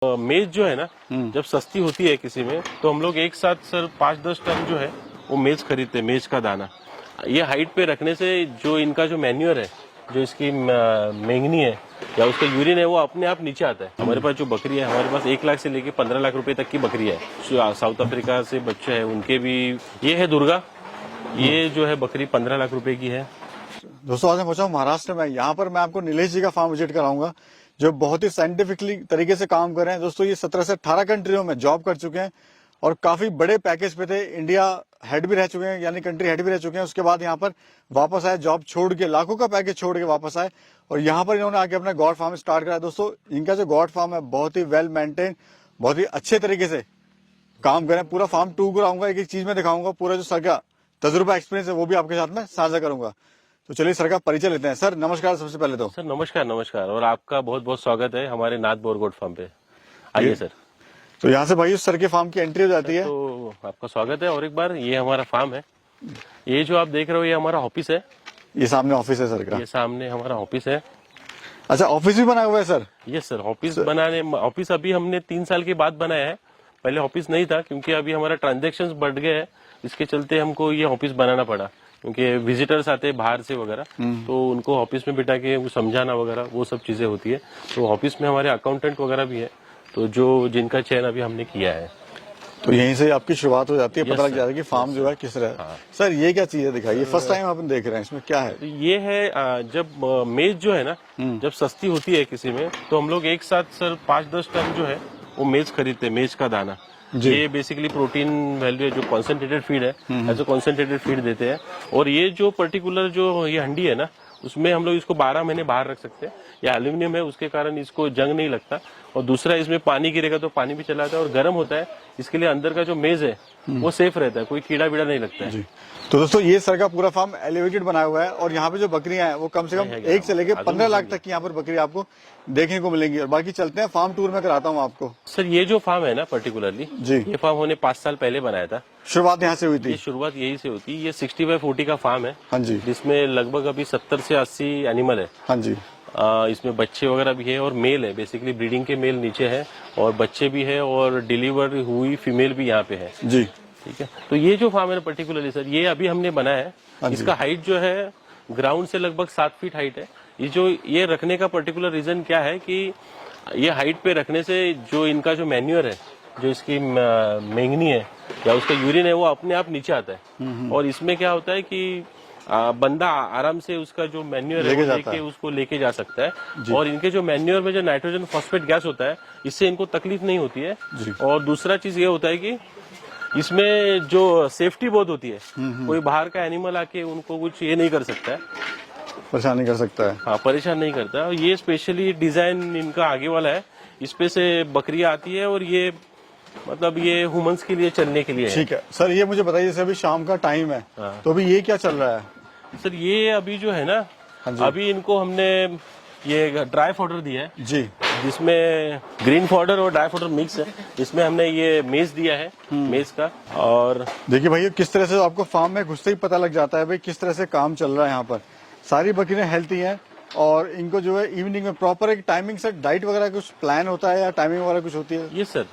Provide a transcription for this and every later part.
मेज जो है ना, जब सस्ती होती है किसी में तो हम लोग एक साथ सर 5-10 टन जो है वो मेज खरीदते हैं। मेज का दाना ये हाइट पे रखने से जो इनका जो मैन्योर है, जो इसकी मेंगनी है या उसका यूरिन है, वो अपने आप नीचे आता है। हमारे पास जो बकरी है, हमारे पास 1 लाख से लेके 15 लाख रुपए तक की बकरी है। साउथ अफ्रीका से बच्चे हैं उनके भी। ये है दुर्गा, ये जो है बकरी 15 लाख रुपए की है। दोस्तों आज मैं पहुंचा हूं महाराष्ट्र में। यहाँ पर मैं आपको नीलेश जी का फार्म विजिट कराऊंगा जो बहुत ही साइंटिफिकली तरीके से काम कर रहे हैं। दोस्तों ये 17 से 18 कंट्रियों में जॉब कर चुके हैं और काफी बड़े पैकेज पे थे। इंडिया हेड भी रह चुके हैं, यानी कंट्री हेड भी रह चुके हैं। उसके बाद यहाँ पर वापस आए, जॉब छोड़ के, लाखों का पैकेज छोड़ के वापस आए और यहाँ पर इन्होंने आके अपना गॉड फार्म स्टार्ट करा। दोस्तों इनका जो गॉड फार्म है बहुत ही वेल मेंटेन, बहुत ही अच्छे तरीके से काम करें। पूरा फार्म टूर कराऊंगा, एक एक चीज में दिखाऊंगा, पूरा जो सर का तजुर्बा एक्सपीरियंस है वो भी आपके साथ में साझा करूंगा। तो चलिए सर का परिचय लेते हैं। सर नमस्कार। सबसे पहले तो सर नमस्कार और आपका बहुत बहुत स्वागत है हमारे नाथ बोर गोट फार्म पे। आइए सर। तो यहाँ से भाई उस सर के फार्म की एंट्री हो जाती है। तो आपका स्वागत है और एक बार। ये हमारा फार्म है, ये जो आप देख रहे हो ये हमारा ऑफिस है। ये सामने ऑफिस है सर का। ये सामने हमारा ऑफिस है। अच्छा ऑफिस भी बना हुआ है सर? यस सर, ऑफिस अभी हमने 3 साल के बाद बनाया है। पहले ऑफिस नहीं था क्योंकि अभी हमारा ट्रांजेक्शन बढ़ गए हैं, इसके चलते हमको ये ऑफिस बनाना पड़ा। क्योंकि विजिटर्स आते हैं बाहर से वगैरह, तो उनको ऑफिस में बिठा के वो समझाना वगैरह वो सब चीजें होती है। तो ऑफिस में हमारे अकाउंटेंट वगैरह भी है, तो जो जिनका चयन अभी हमने किया है। तो यहीं से आपकी शुरुआत हो जाती है, पता लग जाता है कि फार्म जो है किस तरह है। हाँ। सर ये क्या चीज है, दिखाइए। फर्स्ट टाइम अपन देख रहे हैं, इसमें क्या है? तो ये है जब मेज जो है ना, जब सस्ती होती है किसी में तो हम लोग एक साथ सर 5-10 टन जो है वो मेज खरीदते हैं। मेज का दाना ये बेसिकली प्रोटीन वैल्यू है, जो कॉन्सेंट्रेटेड फीड है, ऐसे कॉन्सेंट्रेटेड फीड देते हैं। और ये जो पर्टिकुलर जो ये हंडी है ना, उसमें हम लोग इसको 12 महीने बाहर रख सकते हैं। ये एल्यूमिनियम है, उसके कारण इसको जंग नहीं लगता। और दूसरा, इसमें पानी गिरेगा तो पानी भी चला जाता है और गर्म होता है, इसके लिए अंदर का जो मेज है वो सेफ रहता है, कोई कीड़ा बीड़ा नहीं लगता है जी। तो दोस्तों ये सर का पूरा फार्म एलिवेटेड बना हुआ है और यहाँ पे जो बकरियां हैं वो कम से कम 1 से लेके 15 लाख तक की यहाँ पर बकरी आपको देखने को मिलेंगी। और बाकी चलते हैं फार्म टूर में कराता हूँ आपको। सर ये जो फार्म है ना पर्टिकुलरली जी, ये फार्म होने 5 साल पहले बनाया था। शुरुआत यहाँ से हुई थी? ये शुरुआत यही से होती है। ये 60/40 का फार्म है। हाँ जी। जिसमें लगभग अभी 70 से 80 एनिमल है। हाँ जी। इसमें बच्चे वगैरह भी है और मेल है, बेसिकली ब्रीडिंग के मेल नीचे है और बच्चे भी है और डिलीवर हुई फीमेल भी यहाँ पे है जी। ठीक है। तो ये जो फार्म है पर्टिकुलरली सर, ये अभी हमने बनाया है। इसका हाइट जो है ग्राउंड से लगभग 7 फीट हाइट है। ये रखने का पर्टिकुलर रीजन क्या है कि ये हाइट पे रखने से जो इनका जो मैन्योर है, जो इसकी मेंगनी है या उसका यूरिन है, वो अपने आप नीचे आता है। और इसमें क्या होता है कि बंदा आराम से उसका जो मैन्योर है लेके उसको लेके जा सकता है। और इनके जो मैन्योर में जो नाइट्रोजन फॉस्फेट गैस होता है, इससे इनको तकलीफ नहीं होती है। और दूसरा चीज ये होता है कि इसमें जो सेफ्टी बहुत होती है, कोई बाहर का एनिमल आके उनको कुछ ये नहीं कर सकता है, परेशान नहीं कर सकता है। हाँ, परेशान नहीं करता है। और ये स्पेशली डिजाइन इनका आगे वाला है, इस पे से बकरियां आती है और ये मतलब ये ह्यूमंस के लिए चलने के लिए है। ठीक है सर, ये मुझे बताइए जैसे अभी शाम का टाइम है, तो अभी ये क्या चल रहा है? सर ये अभी जो है ना, अभी इनको हमने ये ड्राई फॉडर दिया है जी, जिसमें ग्रीन फॉडर और ड्राई फॉडर मिक्स है। इसमें हमने ये मेज दिया है, मेज का। और देखिए भाई किस तरह से आपको फार्म में घुसते ही पता लग जाता है भाई किस तरह से काम चल रहा है। यहाँ पर सारी बकरियां हेल्थी हैं और इनको जो है इवनिंग में प्रॉपर एक टाइमिंग से डाइट वगैरह कुछ प्लान होता है या टाइमिंग वगैरह कुछ होती है? ये सर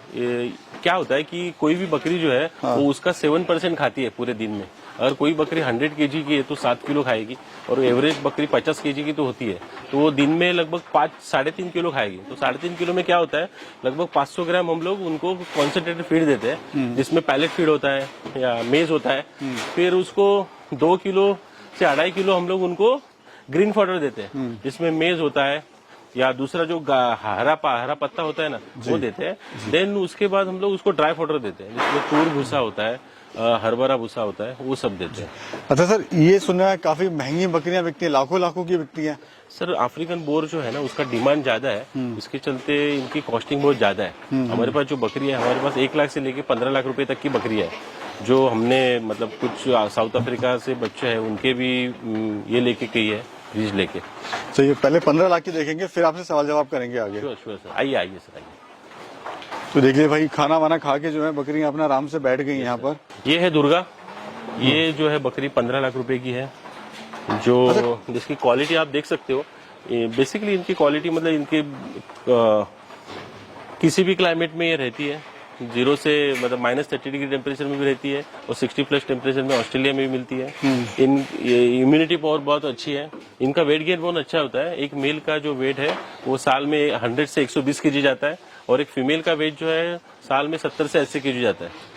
क्या होता है कि कोई भी बकरी जो है वो उसका 7% खाती है पूरे दिन में। अगर कोई बकरी 100 kg की है तो 7 किलो खाएगी और एवरेज बकरी 50 kg की तो होती है, तो वो दिन में लगभग 3.5 किलो खाएगी। तो 3.5 किलो में क्या होता है, लगभग 500 ग्राम हम लोग उनको कॉन्सेंट्रेटेड फीड देते हैं, जिसमें पैलेट फीड होता है या मेज होता है। फिर उसको 2 किलो से 2.5 किलो हम लोग उनको ग्रीन फॉडर देते हैं, जिसमें मेज होता है या दूसरा जो हरा पत्ता होता है ना, वो देते हैं। देन उसके बाद हम लोग उसको ड्राई फॉडर देते हैं, जिसमें तूर भूसा होता है, हरभरा भूसा होता है, वो सब देते हैं। अच्छा सर, ये सुनना है काफी महंगी बकरियां बिकती हैं, लाखों की बिकती हैं। सर अफ्रीकन बोर जो है ना, उसका डिमांड ज्यादा है, इसके चलते इनकी कॉस्टिंग बहुत ज्यादा है। हमारे पास जो बकरी है, हमारे पास 1 लाख से लेके 15 लाख रुपए तक की बकरी है, जो हमने मतलब कुछ साउथ अफ्रीका से बच्चे हैं उनके भी ये लेके गई है, बीज लेके। चलिए पहले 15 लाख की देखेंगे, फिर आपसे सवाल जवाब करेंगे आगे। श्योर सर, आइए सर आइए। तो देखिए भाई खाना वाना खा के जो है बकरियां अपना आराम से बैठ गई यहाँ पर। ये है दुर्गा, ये जो है बकरी 15 लाख रुपए की है, जो जिसकी क्वालिटी आप देख सकते हो। बेसिकली इनकी क्वालिटी मतलब इनके किसी भी क्लाइमेट में ये रहती है, 0 से मतलब -30 डिग्री टेम्परेचर में भी रहती है और 60+ टेम्परेचर में ऑस्ट्रेलिया में भी मिलती है। इन इम्यूनिटी पावर बहुत अच्छी है। इनका वेट गेन बहुत अच्छा होता है। एक मेल का जो वेट है वो साल में 100 से 120 केजी जाता है और एक फीमेल का वेट जो है साल में 70 से 80 केजी जाता है।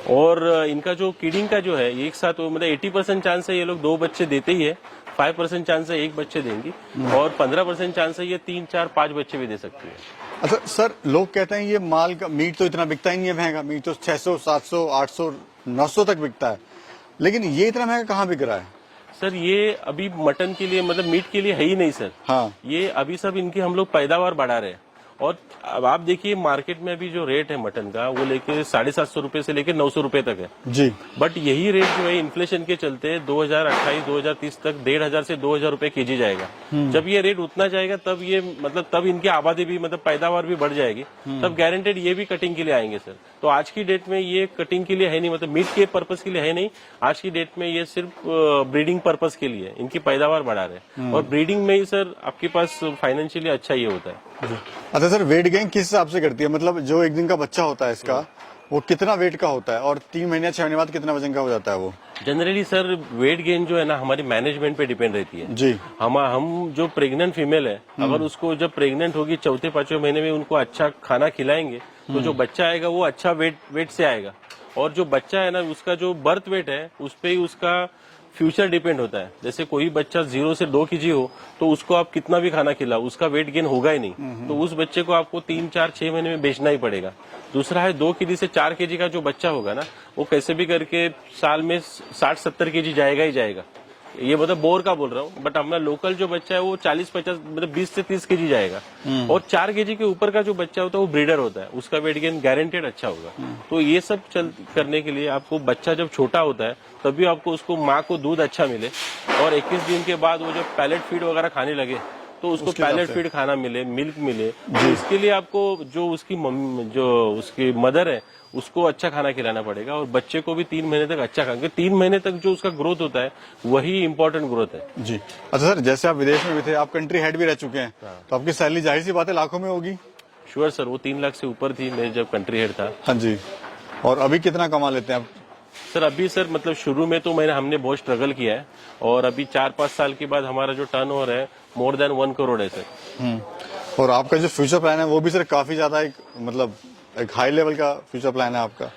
और इनका जो किडिंग का जो है एक साथ मतलब 80% चांस है ये लोग 2 बच्चे देते ही है, 5% चांस है 1 बच्चे देंगी और 15% चांस है ये 3, 4, 5 बच्चे भी दे सकती है। अच्छा सर, लोग कहते हैं ये माल का मीट तो इतना बिकता ही नहीं है महंगा, मीट तो 600, 700, 800, 900 तक बिकता है, लेकिन ये इतना महंगा कहाँ बिक रहा है? सर ये अभी मटन के लिए मतलब मीट के लिए है ही नहीं सर। हाँ, ये अभी सब इनकी हम लोग पैदावार बढ़ा रहे हैं और अब आप देखिए मार्केट में अभी जो रेट है मटन का वो लेके 750 रुपए से लेके 900 रुपए तक है जी। बट यही रेट जो है इन्फ्लेशन के चलते 2028-2030 तक 1500 से 2000 रुपए केजी जाएगा। जब ये रेट उतना जाएगा तब ये मतलब तब इनकी आबादी भी मतलब पैदावार भी बढ़ जाएगी, तब गारंटेड ये भी कटिंग के लिए आएंगे सर। तो आज की डेट में ये कटिंग के लिए है नहीं, मतलब मीट के पर्पज के लिए है नहीं। आज की डेट में ये सिर्फ ब्रीडिंग पर्पज के लिए इनकी पैदावार बढ़ा रहे हैं और ब्रीडिंग में ही सर आपके पास फाइनेंशियली अच्छा ये होता है। अच्छा सर, वेट गेन किस हिसाब से करती है? मतलब जो एक दिन का बच्चा होता है इसका वो कितना वेट का होता है और 3 महीने 6 महीने बाद कितना वजन का हो जाता है वो? जनरली सर वेट गेन जो है ना हमारी मैनेजमेंट पे डिपेंड रहती है जी। हम जो प्रेग्नेंट फीमेल है अगर उसको जब प्रेग्नेंट होगी 4-5वें महीने में उनको अच्छा खाना खिलाएंगे तो जो बच्चा आएगा वो अच्छा वेट से आएगा और जो बच्चा है ना उसका जो बर्थ वेट है उस पे ही उसका फ्यूचर डिपेंड होता है। जैसे कोई बच्चा 0 से 2 केजी हो तो उसको आप कितना भी खाना खिलाओ उसका वेट गेन होगा ही नहीं, तो उस बच्चे को आपको 3, 4, 6 महीने में बेचना ही पड़ेगा। दूसरा है 2 केजी से 4 केजी का जो बच्चा होगा ना वो कैसे भी करके साल में 60-70 केजी जाएगा ही जाएगा। ये मतलब बोर का बोल रहा हूँ, बट हमारा लोकल जो बच्चा है वो 40-50 मतलब 20 से 30 केजी जाएगा और 4 केजी के ऊपर का जो बच्चा होता है वो ब्रीडर होता है, उसका वेट गेन गारंटेड अच्छा होगा। तो ये सब करने के लिए आपको बच्चा जब छोटा होता है तभी आपको उसको माँ को दूध अच्छा मिले और 21 दिन के बाद वो जब पैलेट फीड वगैरह खाने लगे तो उसको पैलेट फीड खाना मिले, मिल्क मिले। तो इसके लिए आपको जो उसकी मदर है उसको अच्छा खाना खिलाना पड़ेगा और बच्चे को भी 3 महीने तक अच्छा खाएंगे। 3 महीने तक जो उसका ग्रोथ होता है वही इंपॉर्टेंट ग्रोथ है जी। अच्छा सर, जैसे आप विदेश में भी थे, आप कंट्री हेड भी रह चुके हैं, तो आपकी सैलरी जाहिर सी बात है लाखों में होगी? श्योर सर, वो 3 लाख से ऊपर थी मैं जब कंट्री हेड था। हाँ जी। और अभी कितना कमा लेते हैं आप? सर अभी सर मतलब शुरू में तो हमने बहुत स्ट्रगल किया है और अभी 4-5 साल के बाद हमारा जो टर्नओवर है मोर देन 1 करोड़ है सर। और आपका जो फ्यूचर प्लान है वो भी सर काफी ज्यादा एक हाई लेवल का फ्यूचर प्लान है आपका?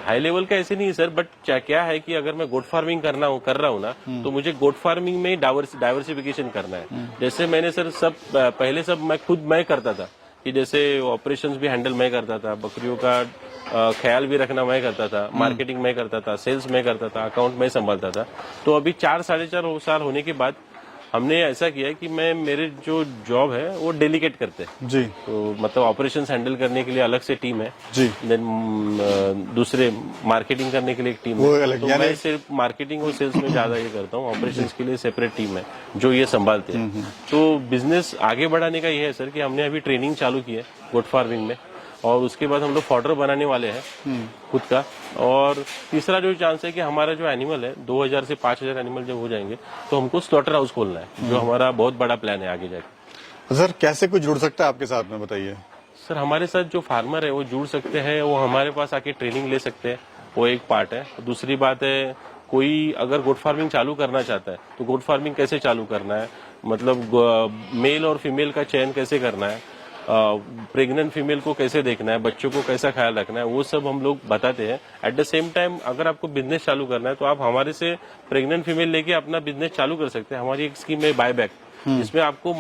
हाई लेवल का ऐसे नहीं है सर, बट क्या है कि अगर मैं गोट फार्मिंग कर रहा हूँ ना तो मुझे गोट फार्मिंग में डाइवर्सिफिकेशन करना है। जैसे मैंने सर पहले मैं करता था कि जैसे ऑपरेशंस भी हैंडल मैं करता था, बकरियों का ख्याल भी रखना मैं करता था, मार्केटिंग मैं करता था, सेल्स मैं करता था, अकाउंट मैं संभालता था। तो अभी 4-4.5 साल होने के बाद हमने ऐसा किया कि मेरे जो जॉब है वो डेलीकेट करते हैं जी। तो मतलब ऑपरेशंस हैंडल करने के लिए अलग से टीम है जी। देन दूसरे मार्केटिंग करने के लिए एक टीम है, तो मैं सिर्फ मार्केटिंग और सेल्स में ज्यादा ये करता हूँ। ऑपरेशंस के लिए सेपरेट टीम है जो ये संभालते हैं। तो बिजनेस आगे बढ़ाने का ये है सर कि हमने अभी ट्रेनिंग चालू की है गोट फार्मिंग में और उसके बाद हम लोग फॉडर बनाने वाले हैं खुद का। और तीसरा जो चांस है कि हमारा जो एनिमल है 2000 से 5000 एनिमल जब हो जाएंगे तो हमको स्लॉटर हाउस खोलना है, जो हमारा बहुत बड़ा प्लान है आगे जाके। सर कैसे कोई जुड़ सकता है आपके साथ में, बताइए? सर हमारे साथ जो फार्मर है वो जुड़ सकते हैं, वो हमारे पास आके ट्रेनिंग ले सकते हैं, वो एक पार्ट है। दूसरी बात है कोई अगर गोट फार्मिंग चालू करना चाहता है तो गोट फार्मिंग कैसे चालू करना है, मतलब मेल और फीमेल का चयन कैसे करना है, प्रेग्नेंट फीमेल को कैसे देखना है, बच्चों को कैसा ख्याल रखना है, वो सब हम लोग बताते हैं। एट द सेम टाइम अगर आपको बिजनेस चालू करना है तो आप हमारे से प्रेग्नेंट फीमेल लेके अपना बिजनेस चालू कर सकते हैं। हमारी एक स्कीम है बायबैक, जिसमें आपको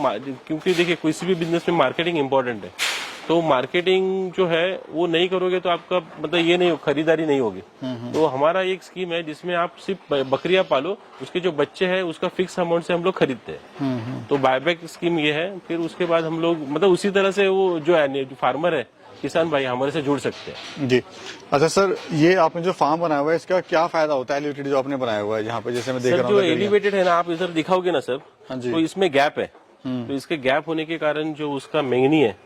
क्योंकि देखिए किसी भी बिजनेस में मार्केटिंग इंपॉर्टेंट है, तो मार्केटिंग जो है वो नहीं करोगे तो आपका मतलब ये नहीं खरीदारी नहीं होगी। तो हमारा एक स्कीम है जिसमें आप सिर्फ बकरियां पालो, उसके जो बच्चे हैं उसका फिक्स अमाउंट से हम लोग खरीदते हैं। तो बायबैक स्कीम ये है। फिर उसके बाद हम लोग मतलब उसी तरह से वो जो फार्मर है किसान भाई हमारे से जुड़ सकते हैं जी। अच्छा सर, ये आपने जो फार्म बनाया हुआ है इसका क्या फायदा होता है? एलिवेटेड जो आपने बनाया हुआ है यहाँ पे, जैसे मैं देख रहा हूँ जो एलिवेटेड है ना, आप इधर दिखाओगे ना सर, हाँ जी। तो इसमें गैप है। तो इसके गैप होने के कारण जो उसका मैंगनी है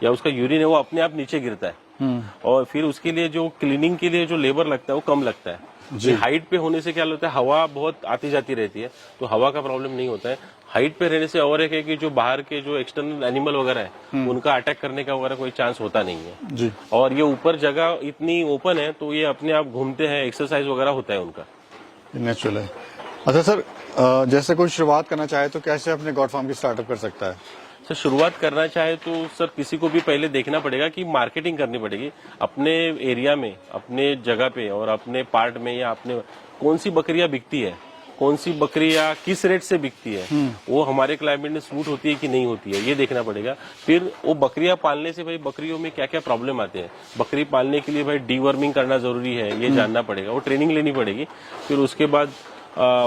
या उसका यूरिन है वो अपने आप नीचे गिरता है और फिर उसके लिए जो क्लीनिंग के लिए जो लेबर लगता है वो कम लगता है। हाइट पे होने से क्या होता है, हवा बहुत आती जाती रहती है, तो हवा का प्रॉब्लम नहीं होता है। हाइट पे रहने से और एक है कि जो बाहर के जो एक्सटर्नल एनिमल वगैरह है उनका अटैक करने का वगैरह कोई चांस होता नहीं है जी। और ये ऊपर जगह इतनी ओपन है तो ये अपने आप घूमते हैं, एक्सरसाइज वगैरह होता है उनका। नेचुरल है। अच्छा सर, जैसे कोई शुरुआत करना चाहे तो कैसे अपने गॉड फार्म की स्टार्टअप कर सकता है? सर शुरुआत करना चाहे तो सर किसी को भी पहले देखना पड़ेगा कि मार्केटिंग करनी पड़ेगी अपने एरिया में, अपने जगह पे और अपने पार्ट में, या अपने कौन सी बकरियां बिकती है, कौन सी बकरियां किस रेट से बिकती है, वो हमारे क्लाइमेट में सूट होती है कि नहीं होती है, ये देखना पड़ेगा। फिर वो बकरियां पालने से भाई बकरियों में क्या क्या प्रॉब्लम आते हैं, बकरी पालने के लिए भाई डीवर्मिंग करना जरूरी है, ये जानना पड़ेगा, वो ट्रेनिंग लेनी पड़ेगी। फिर उसके बाद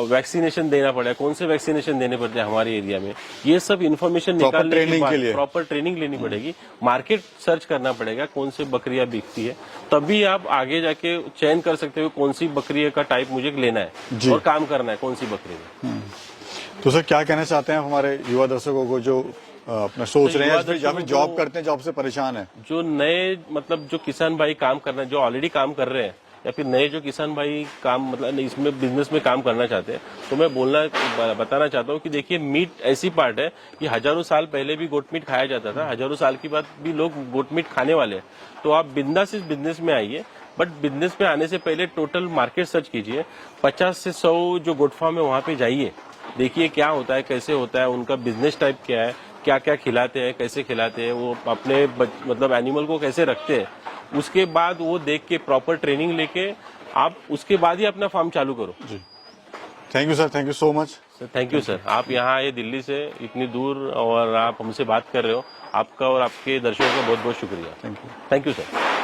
वैक्सीनेशन देना पड़ेगा, कौन से वैक्सीनेशन देने पड़ते हैं हमारे एरिया में, ये सब इन्फॉर्मेशन निकालने के बाद प्रॉपर ट्रेनिंग लेनी पड़ेगी, मार्केट सर्च करना पड़ेगा कौन से बकरियां बिकती है, तभी आप आगे जाके चयन कर सकते हो कौन सी बकरी का टाइप मुझे लेना है और काम करना है कौन सी बकरी में। तो सर क्या कहना चाहते हैं हमारे युवा दर्शकों को जो अपना सोच रहे हैं या फिर जॉब करते हैं, जॉब से परेशान है? जो नए मतलब जो किसान भाई काम करना, जो ऑलरेडी काम कर रहे हैं, या फिर नए जो किसान भाई काम मतलब इसमें बिजनेस में काम करना चाहते हैं, तो मैं बताना चाहता हूँ कि देखिए मीट ऐसी पार्ट है कि हजारों साल पहले भी गोट मीट खाया जाता था, हजारों साल के बाद भी लोग गोट मीट खाने वाले हैं। तो आप बिंदास इस बिजनेस में आइए, बट बिजनेस में आने से पहले टोटल मार्केट सर्च कीजिए। 50 से 100 जो गोट फार्म है वहां पे जाइए, देखिए क्या होता है, कैसे होता है, उनका बिजनेस टाइप क्या है, क्या क्या खिलाते हैं, कैसे खिलाते हैं, वो अपने मतलब एनिमल को कैसे रखते हैं, उसके बाद वो देख के प्रॉपर ट्रेनिंग लेके आप उसके बाद ही अपना फार्म चालू करो। जी, thank you sir, thank you so much sir. Thank you sir, आप यहाँ आए दिल्ली से इतनी दूर और आप हमसे बात कर रहे हो, आपका और आपके दर्शकों का बहुत बहुत शुक्रिया। Thank you sir.